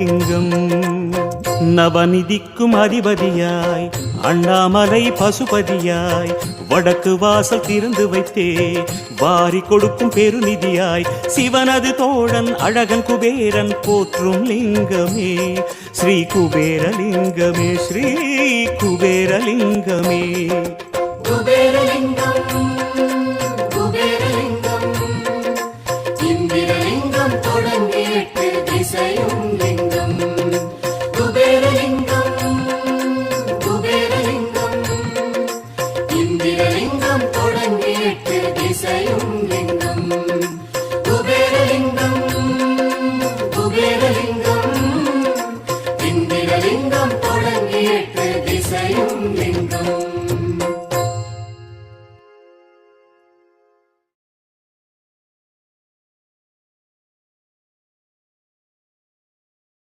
லிங்கம் நவநிதிக்கும் அதிபதியாய் அண்ணாமலை பசுபதியாய் வடக்கு வாசல் திறந்து வைத்தே வாரி கொடுக்கும் பெருநிதியாய் சிவனது தோழன் அழகன் குபேரன் போற்றும் லிங்கமே ஸ்ரீ குபேரலிங்கமே ஸ்ரீ குபேரலிங்கமே குபேரலிங்கம்